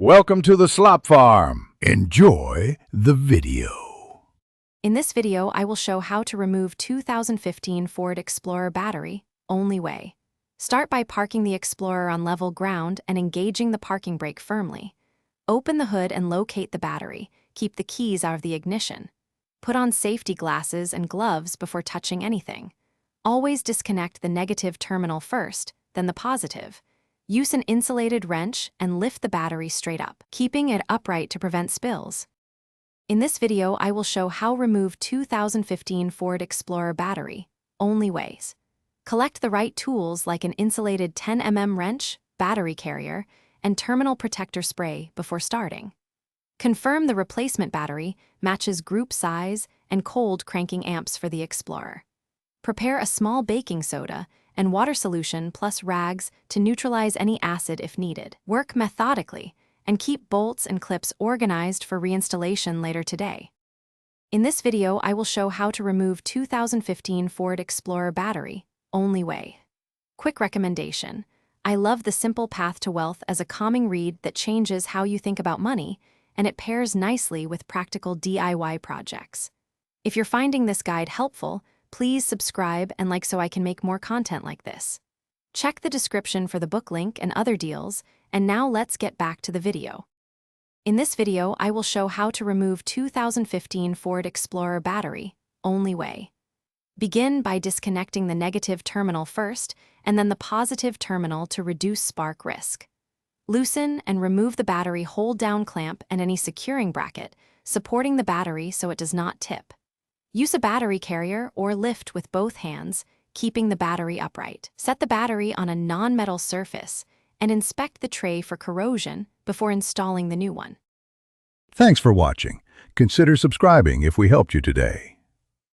Welcome to the Slop Farm. Enjoy the video. In this video, I will show how to remove 2015 Ford Explorer battery, only way. Start by parking the Explorer on level ground and engaging the parking brake firmly. Open the hood and locate the battery. Keep the keys out of the ignition. Put on safety glasses and gloves before touching anything. Always disconnect the negative terminal first, then the positive. Use an insulated wrench and lift the battery straight up, keeping it upright to prevent spills. In this video, I will show how remove 2015 Ford Explorer battery, only ways. Collect the right tools like an insulated 10 mm wrench, battery carrier, and terminal protector spray before starting. Confirm the replacement battery matches group size and cold cranking amps for the Explorer. Prepare a small baking soda and water solution plus rags to neutralize any acid if needed. Work methodically and keep bolts and clips organized for reinstallation later today. In this video, I will show how to remove 2015 Ford Explorer battery, only way. Quick recommendation. I love the simple path to wealth as a calming read that changes how you think about money, and it pairs nicely with practical DIY projects. If you're finding this guide helpful, please subscribe and like so I can make more content like this. Check the description for the book link and other deals, and now let's get back to the video. In this video, I will show how to remove 2015 Ford Explorer battery, only way. Begin by disconnecting the negative terminal first, and then the positive terminal to reduce spark risk. Loosen and remove the battery hold-down clamp and any securing bracket, supporting the battery so it does not tip. Use a battery carrier or lift with both hands, keeping the battery upright. Set the battery on a non-metal surface and inspect the tray for corrosion before installing the new one. Thanks for watching. Consider subscribing if we helped you today.